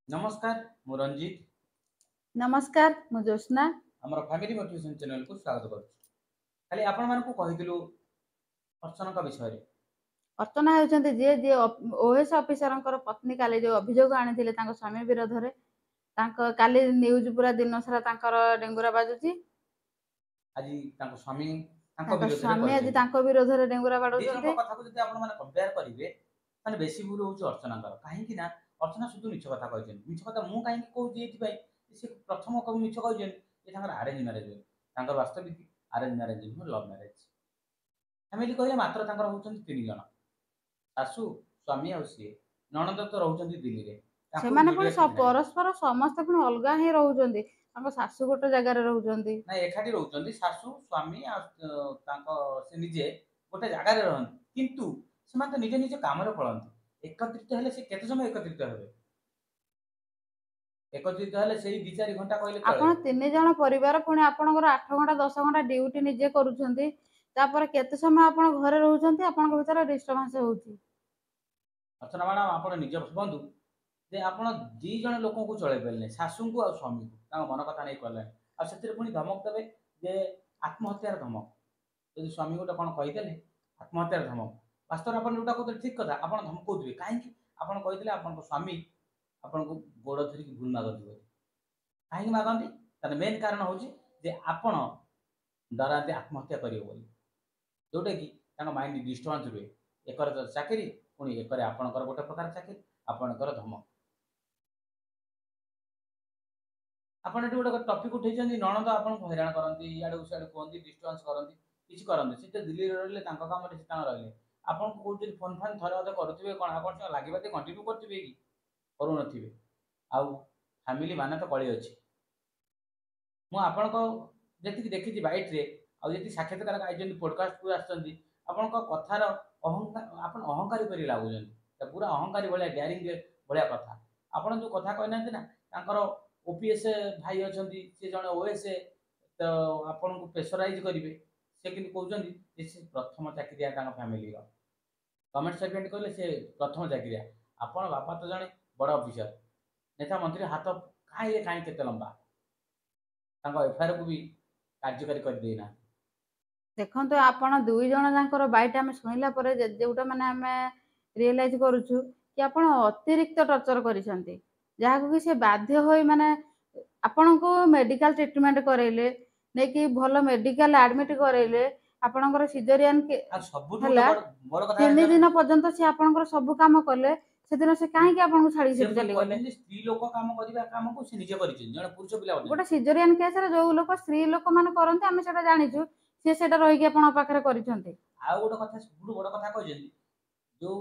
नमस्कार मु रंजीत नमस्कार मु ज्योत्सना। आमर फैमिली मोटिवेशन चैनल को स्वागत करुँ। खाली आपण मानक कहिलु अर्चना विषय अर्चना होती जी जी ओएस ऑफिसर पत्नी काली जो अभियोग आनी स्वामी विरोध में काली न्यूज पूरा दिन सारा डेंगुरा बाजुची। आज स्वामी स्वामी आज विरोध में डेंगुरा बाड़ुचंती। कथा को जब आपण माने कंपेयर करिवे माने बेसी भूल होउछ अर्चना काहे कि ना अर्चना शुद्ध मिछ कथा कहजन मिछ कथा मु काहे कि कहू एथि भाई से प्रथम कब मिछ कहजन ए तांगर अरेंज मैरिज तांगर वास्तविक अरेंज मैरिज नो लव मैरिज फैमिली कहले मात्र तांगर होउछन तीन जण सासू स्वामी आ सी ननद तो रहउछन दिल्ली रे से माने पुणी परस्पर समस्त पुणी अलगा ही रहउछन सासू गोटे जगार रहउछन ना एखाटी रहउछन सासू स्वामी आ तांको से निजे गोटे जगार रहन किंतु से तो निजे निजे काम रे पळंती एकत्रित हेले से केते समय एकत्रित हेबे एकत्रित हेले सेही 2-4 घंटा कहले चले आपण तीन जण परिवार पुणी आपनकर 8 घंटा 10 घंटा ड्यूटी निजे करूछंती तापर केते समय आपण घरे रहउछंती आपनक भीतर डिस्टर्बेंस होउची। अर्चना मैडम आपण निजे बंधु जे आपण दी जण लोक को चले पेलने सासू को आ स्वामी को तांको मन कथा नै करले आ सेतिर पुणी धमक देबे जे आत्महत्यार धमक यदि स्वामी गोटे कोन कहि देले आत्महत्यार धमक वास्तव आपण जोटा कहते ठीक कथा आपण धमक दिबे काहे कि आपण कहि देले आपण स्वामी आपण को गोड़ धरि भूल मागती काहे मागती तार मेन कारण होची जे आपण डराते आत्महत्या करियो बोली जोटा कि तांको माइंड डिस्टर्बेंस रुए एकर चाकरी पुणी एकर आपणकर गोटे प्रकार चाकरी आपणकर धमक आपण एटी गोटे टॉपिक उठेछन नणद आपण हैरान करंती याडे उसाडे कोंती डिस्टर्बेंस करंती किछि करंती से दिल्ली रहले तांका काम रे तांका रहले आपण को कोठी फोन फान थरे अधे करथिबे कोन आपण से लागिबाते कंटिन्यू करथिबे कि करू नथिबे आउ फैमिली माने तो कळी अछि मु आपण को जेति देखिछि बाइट रे आ जेति साक्षात्कार आइजन पॉडकास्ट को आछंती आपण को कथार अहंकार आपण अहंकारी करी लागुजन पूरा अहंकारी भलिया डेयरिंग भलिया कथा आपण जो कथा कहना ना तांकर ओपीएस भाई अछंती से जने ओएस तो आपण को प्रेशराइज करिवे से किन कहउछंती जे से प्रथम चाकरिया तांग फैमिली रो गवर्नमेंट सर्वेंट कहले से प्रथम चाकरिया आपण बापा तो जने बड़ ऑफिसर नेता मंत्री हाथ काहे केते लंबा तांको एफआईआर को भी कार्यकारी कर देना देखो आपण दुई जण जाकर बाइट आम शुणिला जोटा माने आम रियलाइज करूछु कि आपण अतिरिक्त टर्चर करिसंती जहाको कि से बाध्य होई माने आपण को मेडिकल ट्रीटमेंट करेले नै कि भलो मेडिकल एडमिट करेले आपणकर सिजरियन के हला तीन दिन पर्यंत से आपणकर सब काम करले सेदिन से काहे कि आपण को छाडी से चली गले स्त्री लोक काम करिबा काम को से निजे करिछन जण पुरुष पिला गोटे सिजरियन केस रे जो लोक स्त्री लोक मान करंती आमे सेटा जानिछु से सेटा रहि के आपण पाखरे करिसंती आ गोटे कथा सबुठ बड़ कथा कहजन जो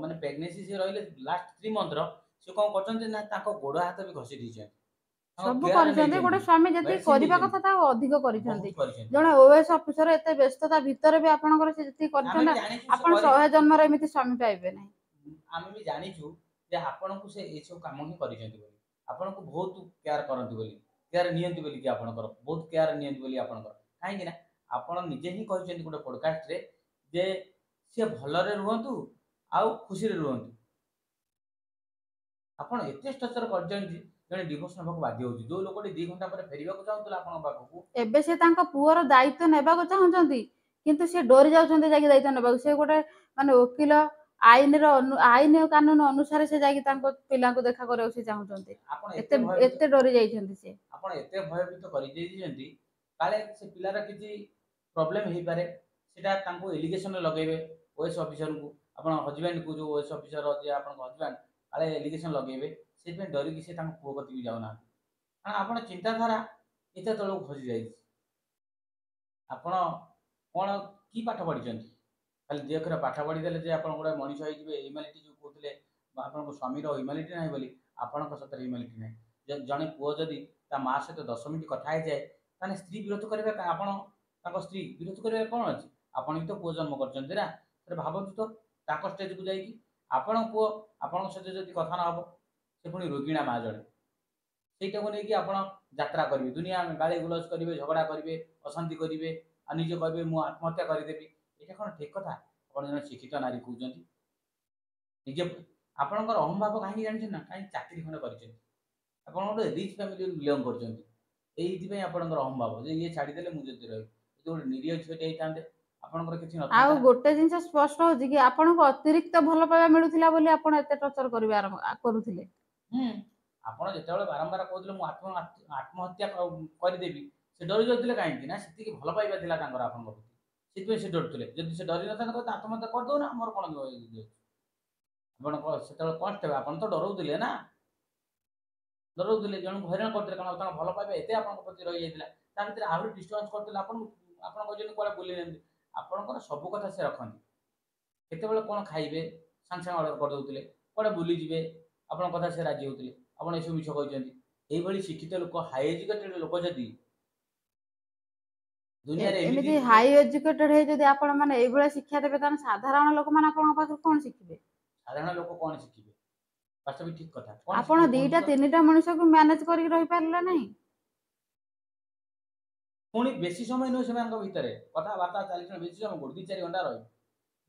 माने प्रेगनेंसी से रहिले लास्ट 3 मंथ रो से कोन करछन ना ताको गोड़ हाथ भी घसी दिछन सब करिसंती गोटे स्वामी जति करिबा कथा ता अधिक करिसंती जणे ओएस ऑफिसर एते व्यस्तता भीतर भी आपनकर से जति करछन आपण 100 जन्म रे एमिति स्वामी पाइबे नै आमे भी जानिछु जे आपण को से ए सब काम ही करिसंती बोली आपण को बहुत केयर करंती बोली केयर नियंती बोली कि आपणकर बहुत केयर नियंती बोली आपणकर काहे कि ना आपण निजे ही कहिसंती गोटे पॉडकास्ट रे जे से भलरे रुहंतु आउ खुशी रे रुहंतु आपण एते स्ट्रक्चर करजन जने डिवोर्स नबक बाध्य होची जो लोकटी 2 घंटा पर फेरिबा को चाहुतला आपण पाखकू एबे से तांका पुअर दायित्व नेबा को चाहुचंती किंतु से डोरी जाउचंती जाकी दायित्व नेबा से गोटे माने वकील आईन कानून अनुसार से जाकी तांको पिला को देखा करे से चाहुचंती एते एते डोरी जाइछंती से आपण एते भयभीत करि देइछंती काले से पिलार किछि प्रॉब्लम हेई पारे सेटा तांको एलिगेशन लगेबे ओएस ऑफिसर को आपण हस्बैंड को जो ओएस ऑफिसर जे आपण हस्बैंड काले एलिगेशन लगेबे से डरी कि से तांको पुओ कति भी जाउना कारण आपण चिंताधारा एते तळो खसी जाई आपण कोन की पाठ पढिछंती खाली देखरे पाठ पढि देले जे आपण गोडा मनीष होई जिवे ह्यूमैनिटी जो कहतले आपण को स्वामी रो ह्यूमैनिटी नाही बोली आपण को सतर ह्यूमैनिटी नाही जने पुओ जदी ता मा से तो 10 मिनिट कथा हे जाए ताने स्त्री विरोध करबे आपण ताको स्त्री विरोध करबे कोन अछि आपण भी तो पुओ जन्म करछंती ना तर भाबंतु तो ताको स्टेज को जाई कि आपण पुओ आपण सते जदी कथा ना हबो से पुनी रोगिणा मा जणे सेटा को नै कि आपण यात्रा करबे दुनिया में गाली गुलज करबे झगड़ा करबे अशांति करबे आ निजे कहबे मु आत्महत्या करि देबी एटा कोन ठीक कथा आपण जने शिक्षित नारी कहउजंती निजे ଆପଣଙ୍କର ଅହଂଭାବ କାହିଁକି ଜାଣିଛନ୍ତି ନା? କାହିଁକି ଚାକିରି ଖଣ୍ଡେ କରିଛନ୍ତି, ଆପଣ ଗୋଟେ ରିଚ୍ ଫ୍ୟାମିଲିରୁ ବିଲଙ୍ଗ କରୁଛନ୍ତି, ଏଇଥିପାଇଁ ଆପଣଙ୍କର ଅହଂଭାବ ଯେ ଇଏ ଛାଡ଼ିଦେଲେ ମୁଁ ଯଦି ରହିବି। ଯଦି ଗୋଟେ ନିରୀହ ଝିଅଟେ ହେଇଥାନ୍ତେ ଆପଣଙ୍କର କିଛି ଆଉ ନଥାନ୍ତା। ଗୋଟେ ଜିନିଷ ସ୍ପଷ୍ଟ ହଉଛି କି ଆପଣଙ୍କୁ ଅତିରିକ୍ତ ଭଲ ପାଇବା ମିଳୁଥିଲା ବୋଲି ଆପଣ ଏତେ ଟର୍ଚର କରିବା କରୁଥିଲେ। ହୁଁ, ଆପଣ ଯେତେବେଳେ ବାରମ୍ବାର କହୁଥିଲେ ମୁଁ ଆତ୍ମହତ୍ୟା କରିଦେବି, ସେ ଡରି ଯାଉଥିଲେ କାହିଁକି ନା ସେତିକି ଭଲ ପାଇବା ଥିଲା ତାଙ୍କର ଆପଣଙ୍କ ପ୍ରତି, ସେଥିପାଇଁ ସେ ଡରୁଥିଲେ। ଯଦି ସେ ଡରି ନଥାନ୍ତେ କହିଲେ ଆତ୍ମହତ୍ୟା କରିଦଉନା, ଆମର କଣ ଅଛି? ଆପଣ ସେତେବେଳେ କଷ୍ଟ ହେବେ, ଆପଣ ତ ଡରଉଥିଲେ ନା, ଡରଉଥିଲେ ଜଣଙ୍କୁ ହଇରାଣ କରୁଥିଲେ, କାରଣ ତାଙ୍କ ଭଲ ପାଇବା ଏତେ ଆପଣଙ୍କ ପ୍ରତି ରହିଯାଇଥିଲା। ତା ଭିତରେ ଆହୁରି ଡିଷ୍ଟର୍ବାନ୍ସ କରୁଥିଲେ ଆପଣଙ୍କୁ। ଆପଣ କହିଛନ୍ତି କୁଆଡ଼େ ବୁଲି ନିଅନ୍ତି, ଆପଣଙ୍କର ସବୁ କଥା ସେ ରଖନ୍ତି। କେତେବେଳେ କଣ ଖାଇବେ ସାଙ୍ଗେ ସାଙ୍ଗେ ଅର୍ଡର କରିଦଉଥିଲେ, କୁଆଡ଼େ ବୁଲିଯିବେ ଆପଣଙ୍କ କଥା ସେ ରାଜି ହଉଥିଲେ, ଆପଣ ଏସବୁ ମିଛ କହିଛନ୍ତି। ଏଇଭଳି ଶିକ୍ଷିତ ଲୋକ, ହାଇ ଏଜୁକେଟେଡ୍ ଲୋକ ଯଦି ଦୁନିଆରେ ଏମିତି ଏମିତି ଥିବେ, ହାଇ ଏଜୁକେଟେଡ ହେଇ ଯଦି ଆପଣ ମାନେ ଏଇଭଳିଆ ଶିକ୍ଷା ଦେବେ ତାହେଲେ ସାଧାରଣ ଲୋକମାନେ ଆପଣଙ୍କ ପାଖରୁ କଣ ଶିଖିବେ? ସାଧାରଣ ଲୋକ କଣ ଶିଖିବେ? ବାସ୍ତବିକ ଠିକ କଥା, କଣ ଆପଣ ଶିଖିବେ କୁହନ୍ତୁ ଦିଟା ତ? ତିନିଟା ମଣିଷକୁ ମ୍ୟାନେଜ କରିକି ରହିପାରିଲେ ନାହିଁ। ପୁଣି ବେଶୀ ସମୟ ନୁହେଁ ସେମାନଙ୍କ ଭିତରେ କଥାବାର୍ତ୍ତା ଚାଲିଛି, ବେଶୀ ସମୟ କୋଉଠି 2-4 ଘଣ୍ଟା ରହିବେ।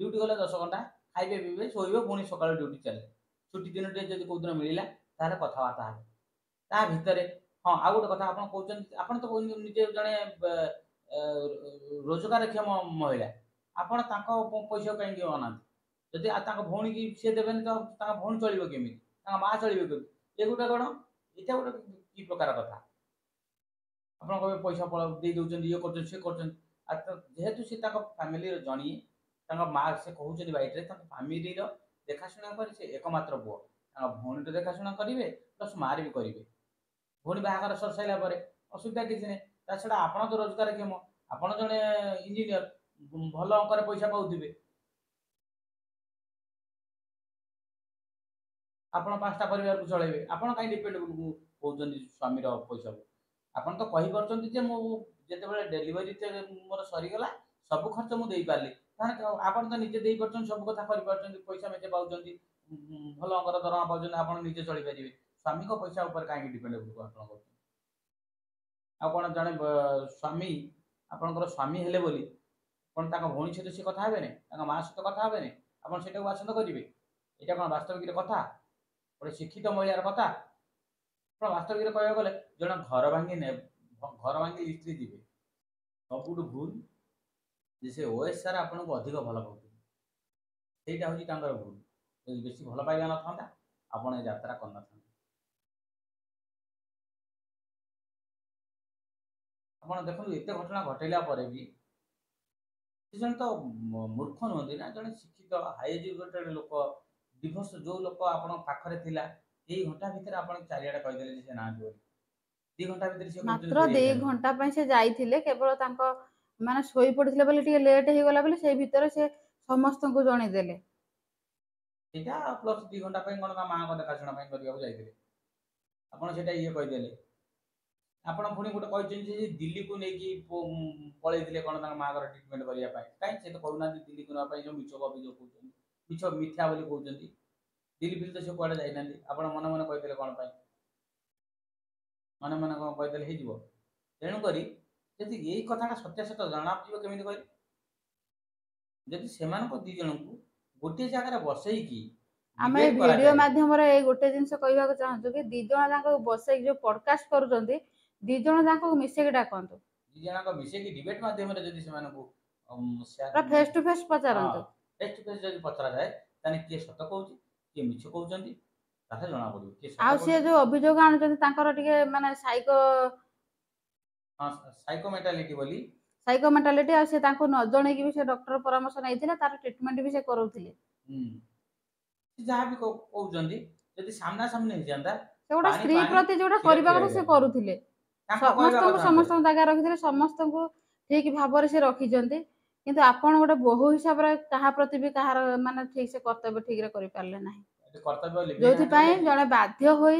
ଡ୍ୟୁଟି ଗଲେ 10 ଘଣ୍ଟା, ଖାଇବେ ପିଇବେ ଶୋଇବେ, ପୁଣି ସକାଳୁ ଡ୍ୟୁଟି ଚାଲେ। ଛୁଟି ଦିନଟିଏ ଯଦି କୋଉଦିନ ମିଳିଲା ତାହେଲେ କଥାବାର୍ତ୍ତା ହେବେ। ତା ଭିତରେ ହଁ ଆଉ ଗୋଟେ କଥା ଆପଣ କହୁଛନ୍ତି, ଆପଣ ତ କହୁଛନ୍ତି ନିଜେ ଜଣେ ରୋଜଗାରକ୍ଷମ ମହିଳା, ଆପଣ ତାଙ୍କ ପଇସାକୁ କାହିଁକି ଅନାନ୍ତି? ଯଦି ତାଙ୍କ ଭଉଣୀକି ସିଏ ଦେବେନି ତ ତାଙ୍କ ଭଉଣୀ ଚଳିବ କେମିତି? ତାଙ୍କ ମା ଚଳିବ କେମିତି? ଏଗୁଟା କଣ? ଏଇଟା ଗୋଟେ କି ପ୍ରକାର କଥା? ଆପଣ କହିବେ ପଇସା ଦେଇ ଦଉଛନ୍ତି, ଇଏ କରୁଛନ୍ତି, ସିଏ କରୁଛନ୍ତି। ଆଉ ଯେହେତୁ ସେ ତାଙ୍କ ଫ୍ୟାମିଲିର ଜଣିଏ, ତାଙ୍କ ମା ସେ କହୁଛନ୍ତି ବାଇଟରେ ତାଙ୍କ ଫ୍ୟାମିଲିର ଦେଖାଶୁଣା କରି ସେ એકમાତ୍ର ପୁଅ, ତାଙ୍କ ଭଉଣୀର ଦେଖାଶୁଣା କରିବେ ପ୍ଲସ୍ ମାର ବି କରିବେ। ଭଉଣୀ ବାହାଘର ସରିସାରିଲା ପରେ ଅସୁବିଧା କିଛି ନାହିଁ। ତା ଛଡ଼ା ଆପଣ ତ ରୋଜଗାରକ୍ଷମ, ଆପଣ ଜଣେ ଇଞ୍ଜିନିୟର, ଭଲ ଅଙ୍କରେ ପଇସା ପାଉଥିବେ, ଆପଣ 5ଟା ପରିବାରକୁ ଚଳେଇବେ। ଆପଣ କାହିଁ ଡିପେଣ୍ଡ କହୁଛନ୍ତି ସ୍ୱାମୀର ପଇସାକୁ? ଆପଣ ତ କହିପାରୁଛନ୍ତି ଯେ ମୁଁ ଯେତେବେଳେ ଡେଲିଭରି ମୋର ସରିଗଲା ସବୁ ଖର୍ଚ୍ଚ ମୁଁ ଦେଇପାରିଲି, ତାହେଲେ ଆପଣ ତ ନିଜେ ଦେଇପାରୁଛନ୍ତି, ସବୁ କଥା କରିପାରୁଛନ୍ତି, ପଇସା ନିଜେ ପାଉଛନ୍ତି, ଭଲ ଅଙ୍କର ଦରମା ପାଉଛନ୍ତି, ଆପଣ ନିଜେ ଚଳିପାରିବେ। ସ୍ୱାମୀଙ୍କ ପଇସା ଉପରେ କାହିଁକି ଡିପେଣ୍ଡ ଆପଣ କରୁଛନ୍ତି? ଆଉ କଣ ଜଣେ ସ୍ୱାମୀ ଆପଣଙ୍କର ସ୍ୱାମୀ ହେଲେ ବୋଲି କଣ ତାଙ୍କ ଭଉଣୀ ସହିତ ସେ କଥା ହେବେନି, ତାଙ୍କ ମା ସହିତ କଥା ହେବେନି, ଆପଣ ସେଇଟାକୁ ବାସନ୍ଦ କରିବେ? ଏଇଟା କଣ ବାସ୍ତବିକରେ କଥା? ଗୋଟେ ଶିକ୍ଷିତ ମହିଳାର କଥା? ଆପଣ ବାସ୍ତବିକରେ କହିବାକୁ ଗଲେ ଜଣେ ଘର ଭାଙ୍ଗି ସ୍ତ୍ରୀ ଯିବେ, ସବୁଠୁ ଭୁଲ ଯେ ସେ ଓଏସ୍ଆର ଆପଣଙ୍କୁ ଅଧିକ ଭଲ ପାଉଛନ୍ତି, ସେଇଟା ହଉଛି ତାଙ୍କର ଭୁଲ। ଯଦି ବେଶୀ ଭଲ ପାଇବା ନଥାନ୍ତା ଆପଣ ଏ ଯାତ୍ରା କରିନଥାନ୍ତେ। ଆପଣ ଦେଖନ୍ତୁ ଏତେ ଘଟଣା ଘଟେଇଲା ପରେ ବି ସେ ଜଣେ ତ ମୂର୍ଖ ନୁହନ୍ତି ନା, ଜଣେ ଶିକ୍ଷିତ ହାଇ ଏଜୁକେଟେଡ୍ ଲୋକ। ଡିଭୋର୍ସ ଯୋଉ ଲୋକ ଆପଣଙ୍କ ପାଖରେ ଥିଲା, ଏଇ ଘଣ୍ଟା ଭିତରେ ଆପଣ ଚାରିଆଡେ କହିଦେଲେ ଯେ ସେ ନାହାନ୍ତି ବୋଲି। 2 ଘଣ୍ଟା ଭିତରେ ସେ କହୁଛନ୍ତି ମାତ୍ର ସେ ଦି ଯାଇଛନ୍ତି। ଘଣ୍ଟା ପାଇଁ ସେ ଯାଇଥିଲେ, କେବଳ ତାଙ୍କ ମାନେ ଶୋଇ ପଡିଥିଲେ ବୋଲି ଟିକେ ଲେଟ୍ ହେଇଗଲା ବୋଲି ସେଇ ଭିତରେ ସେ ସମସ୍ତଙ୍କୁ ଜଣେଇଦେଲେ। ସେଇଟା ପ୍ଲସ୍ 2 ଘଣ୍ଟା ପାଇଁ କଣ ତା ମାଆଙ୍କ ଦେଖାଶୁଣା ପାଇଁ କରିବାକୁ ଯାଇଥିଲେ, ଆପଣ ସେଇଟା ଇଏ କହିଦେଲେ। ଆପଣ ପୁଣି ଗୋଟେ କହିଛନ୍ତି ଯେ ଦିଲ୍ଲୀକୁ ନେଇକି ପଳେଇଥିଲେ କଣ ତାଙ୍କ ମାଆଙ୍କର ଟ୍ରିଟମେଣ୍ଟ କରିବା ପାଇଁ। କାହିଁ ସେ ତ କହୁନାହାନ୍ତି ଦିଲ୍ଲୀକୁ ନେବା ପାଇଁ, ଯୋଉ ମିଛ ଅଭିଯୋଗ କହୁଛନ୍ତି, ମିଥ୍ୟା ବୋଲି କହୁଛନ୍ତି। ଦିଲ୍ଲୀ ଫିଲ୍ଲି ତ ସେ କୁଆଡେ ଯାଇନାହାନ୍ତି, ଆପଣ ମନେ ମନେ କହିଦେଲେ କଣ ପାଇଁ? ମନେ ମନେ କଣ କହିଦେଲେ ହେଇଯିବ? ତେଣୁକରି ଯଦି ଏଇ କଥାଟା ସତ୍ୟାସତ୍ୟ ଜଣାଯିବ କେମିତି କହିଲେ? ଯଦି ସେମାନଙ୍କ 2 ଜଣଙ୍କୁ ଗୋଟିଏ ଜାଗାରେ ବସେଇକି ଆମେ ଏଇ ଡିବେଟ୍ ଭିଡିଓ କରାଯାଏ, ମାଧ୍ୟମରେ ଏଇ ଗୋଟେ ଜିନିଷ କହିବାକୁ ଚାହୁଁଛୁ କି 2 ଜଣ ଯାକ ବସେଇକି ଯୋଉ ପଡକାଷ୍ଟ କରୁଛନ୍ତି, 2 ଜଣ ଯାକ ମିଶେଇକି ଡାକନ୍ତୁ, 2 ଜଣଙ୍କ ମିଶେଇକି ଡିବେଟ୍ ମାଧ୍ୟମରେ ଯଦି ସେମାନଙ୍କୁ ପୁରା ମାନେ ଫେସ୍ ଟୁ ଫେସ୍ ହଁ ପଚାରନ୍ତୁ। ଫେସ୍ ଟୁ ଫେସ୍ ଯଦି ପଚରାଯାଏ, ତାହେଲେ କିଏ ସତ କହୁଛି କିଏ ମିଛ କହୁଛନ୍ତି ତାହେଲେ ଜଣାପଡ଼ିବ କିଏ ଆଉ ସତ ସିଏ କହୁଛନ୍ତି। ଯୋଉ ଅଭିଯୋଗ ଆଣୁଛନ୍ତି ତାଙ୍କର ଟିକେ ମାନେ ହଁ ସାଇକୋ ମେଣ୍ଟାଲିଟି ବୋଲି। ସାଇକୋ ମେଣ୍ଟାଲିଟି, ଆଉ ସେ ତାଙ୍କୁ ନ ଜଣେଇକି ବି ସେ ଡକ୍ଟର ପରାମର୍ଶ ନେଇଥିଲେ, ତାର ଟ୍ରିଟମେଣ୍ଟ ବି ସେ କରଉଥିଲେ। ହୁଁ, ସେ ଯାହା ବି କହୁଛନ୍ତି ଯଦି ସାମ୍ନା ସାମ୍ନି ହେଇଯାନ୍ତା, ସେ ଗୋଟେ ପାଣି ସ୍ତ୍ରୀ ପାଣି ପ୍ରତି ଯୋଉଟା କ୍ଷୀର କରିବା କ୍ଷୀର କଥା ସେ ହେଇଯାନ୍ତା। କରୁଥିଲେ। ତାଙ୍କ କହିବା ସମସ୍ତଙ୍କୁ କଥା ଅନୁସାରେ ସମସ୍ତଙ୍କ ଜାଗାରେ ରଖିଥିଲେ, ସମସ୍ତଙ୍କୁ ଠିକ ଭାବରେ ସେ ରଖିଛନ୍ତି। କିନ୍ତୁ ଆପଣ ଗୋଟେ ବୋହୂ ହିସାବରେ କାହା ପ୍ରତି ବି କାହାର ମାନେ ଠିକ ସେ କର୍ତ୍ତବ୍ୟ ଠିକରେ କରିପାରିଲେ ନାହିଁ। ଏଠି କର୍ତ୍ତବ୍ୟ ଲିଭେଇ ନାହାନ୍ତି ଯୋଉଥିପାଇଁ ବୋଲିକି ଜଣେ ବାଧ୍ୟ ହୋଇ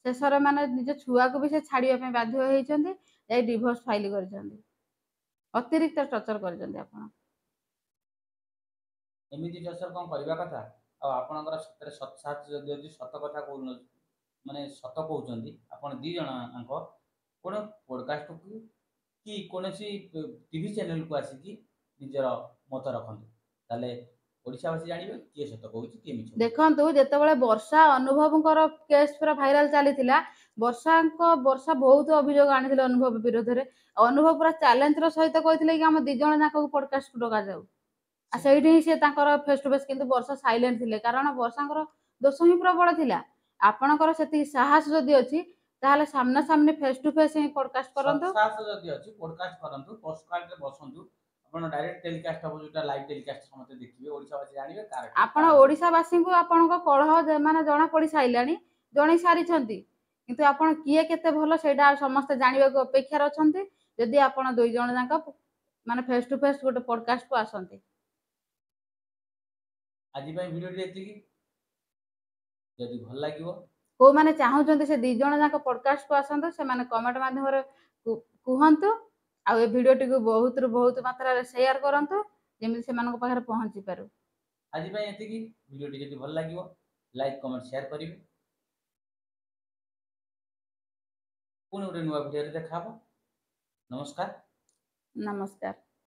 ଶେଷରେ ମାନେ ନିଜ ଛୁଆକୁ ବି ସେ ଛାଡିବା ପାଇଁ ବାଧ୍ୟ ହେଇଛନ୍ତି, ଯାଇ ଡିଭୋର୍ସ ଫାଇଲ କରିଛନ୍ତି। ଅତିରିକ୍ତ ଟର୍ଚର କରିଛନ୍ତି ଆପଣ। ଏମିତି ଟର୍ଚର କଣ କରିବା କଥା? ଆଉ ଆପଣଙ୍କର ସତରେ ଯଦି ସତ କଥା ମାନେ ସତ କହୁଛନ୍ତି, ଆପଣ 2 ଜଣ ଆଙ୍କ କୋଣ ପଡକାଷ୍ଟକୁ କି କୌଣସି ଟିଭି ଚ୍ୟାନେଲକୁ ଆସିକି ନିଜର ମତ ରଖନ୍ତୁ, ତାହେଲେ ଓଡ଼ିଶାବାସୀ ଜାଣିବେ କିଏ ସତ କହୁଛି କିଏ ମିଛ କହୁଛି। ଦେଖନ୍ତୁ ଯେତେବେଳେ ବର୍ଷା ଅନୁଭବଙ୍କର କେସ୍ ପୁରା ଭାଇରାଲ ଚାଲିଥିଲା, ବର୍ଷା ବହୁତ ଅଭିଯୋଗ ଆଣିଥିଲେ ଅନୁଭବ ବିରୋଧରେ। ଅନୁଭବ ପୁରା ଚ୍ୟାଲେଞ୍ଜର ସହିତ କହିଥିଲେ କି ଆମ 2 ଜଣ ଯାକକୁ ପଡକାଷ୍ଟକୁ ଡକାଯାଉ। ଆଉ ସେଇଠି ହିଁ ସେ ତାଙ୍କର ଫେସ୍ ଟୁ ଫେସ୍, କିନ୍ତୁ ବର୍ଷା ସାଇଲେଣ୍ଟ ଥିଲେ କାରଣ ବର୍ଷାଙ୍କର ଦୋଷ ହିଁ ପ୍ରବଳ ଥିଲା। ଆପଣଙ୍କର ସେତିକି ସାହସ ଯଦି ଅଛି ତାହେଲେ ସାମ୍ନାସାମ୍ନି ଫେସ୍ ଟୁ ଫେସ୍ ହିଁ ପଡକାଷ୍ଟ କରନ୍ତୁ। ସାହସ ଯଦି ଅଛି ପଡକାଷ୍ଟ କରନ୍ତୁ, ପୋଷ୍ଟକାର୍ଡରେ ବସନ୍ତୁ, ଆପଣ ଡାଇରେକ୍ଟ ଟେଲିକାଷ୍ଟ ହବ, ଯୋଉଟା ଲାଇଭ ଟେଲିକାଷ୍ଟ ସମସ୍ତେ ଦେଖିବେ, ଓଡ଼ିଶାବାସୀ ଜାଣିବେ କାହାର ଠିକ୍, ଆପଣ କାହାର ଭୁଲ। ଓଡ଼ିଶାବାସୀଙ୍କୁ ଆପଣଙ୍କ କଳହ ମାନେ ଜଣା ପଡି ସାରିଲାଣି, ଜଣେଇ ସାରିଛନ୍ତି, କିନ୍ତୁ ଆପଣ କିଏ କେତେ ଭଲ ସେଇଟା ସମସ୍ତେ ଜାଣିବାକୁ ଅପେକ୍ଷାରେ ଅଛନ୍ତି। ଯଦି ଆପଣ 2 ଜଣ ଯାକ ମାନେ ଫେସ୍ ଟୁ ଫେସ୍ ଗୋଟେ ପଡକାଷ୍ଟକୁ ଆସନ୍ତି। ଆଜି ପାଇଁ ଭିଡ଼ିଓଟି ଏତିକି। ଯଦି ଭଲ ଲାଗିବ, କୋଉମାନେ ଚାହୁଁଛନ୍ତି ସେ 2 ଜଣ ଯାକ ପଡକାଷ୍ଟକୁ ଆସନ୍ତୁ, ସେମାନେ କମେଣ୍ଟ ମାଧ୍ୟମରେ କୁହନ୍ତୁ। ଆଉ ଏ ଭିଡ଼ିଓଟିକୁ ବହୁତରୁ ବହୁତ ମାତ୍ରାରେ ସେୟାର କରନ୍ତୁ, ଯେମିତି ସେମାନଙ୍କ ପାଖରେ ପହଞ୍ଚି ପାରୁ। ଆଜି ପାଇଁ ଏତିକି। ଭିଡ଼ିଓଟି ଯଦି ଭଲ ଲାଗିବ ଲାଇକ୍ କମେଣ୍ଟ ସେୟାର କରିବେ। ପୁଣି ଗୋଟେ ନୂଆ ଭିଡ଼ିଓରେ ଦେଖା ହବ। ନମସ୍କାର। ନମସ୍କାର।